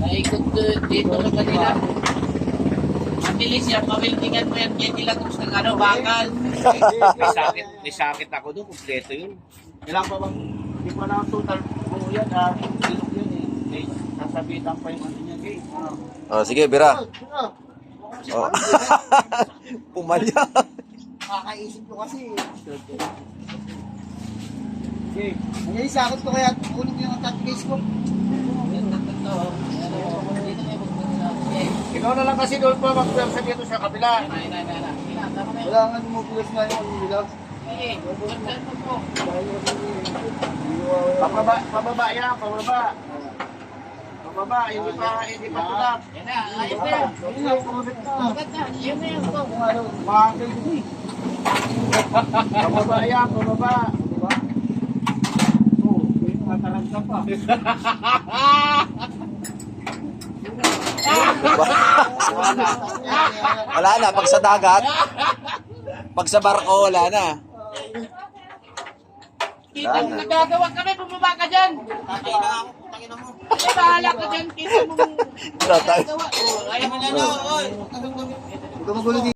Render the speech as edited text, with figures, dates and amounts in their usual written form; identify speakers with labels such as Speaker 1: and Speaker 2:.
Speaker 1: Naikot dito lang kanila. Mabilis yan, mawildingan mo yan. Kaya nila gusto ng ano, bakal.
Speaker 2: May sakit ako doon, kumpleto yun. Kailangan pa bang, hindi pa na total buo yan, silok yun eh. May nasabitan pa yung ano niya, eh.
Speaker 3: Oh, sige, Bira. Oh. Pumalya.
Speaker 4: Kakaisip ko kasi. Okay. Ngayon, sakot ko kaya kunin ko yung top case ko.
Speaker 2: Ikaw na lang kasi doon pa magpwersa dito sa kabila.
Speaker 4: Wala nga lumubulas na yung nila.
Speaker 2: Pababa yan, pababa. Pababa, hindi pa tulak.
Speaker 1: Yan na, ayos na yan.
Speaker 4: Ayun na, kumabit na.
Speaker 1: Agad na, yan na yan.
Speaker 4: Kung ano, makakil ko eh.
Speaker 2: Pababa yan, pababa.
Speaker 4: Diba? Oo, ayun, mataranta pa.
Speaker 3: Wala na, pag sa dagat, pag sa barko, wala na.
Speaker 1: Kita mo nagagawa kami, bumaba ka dyan. Ay, bahala ka dyan. Kita mo
Speaker 3: Tatay.
Speaker 1: nagagawa. Oh, ayaw mo na.
Speaker 4: Huwag ka magulo dito.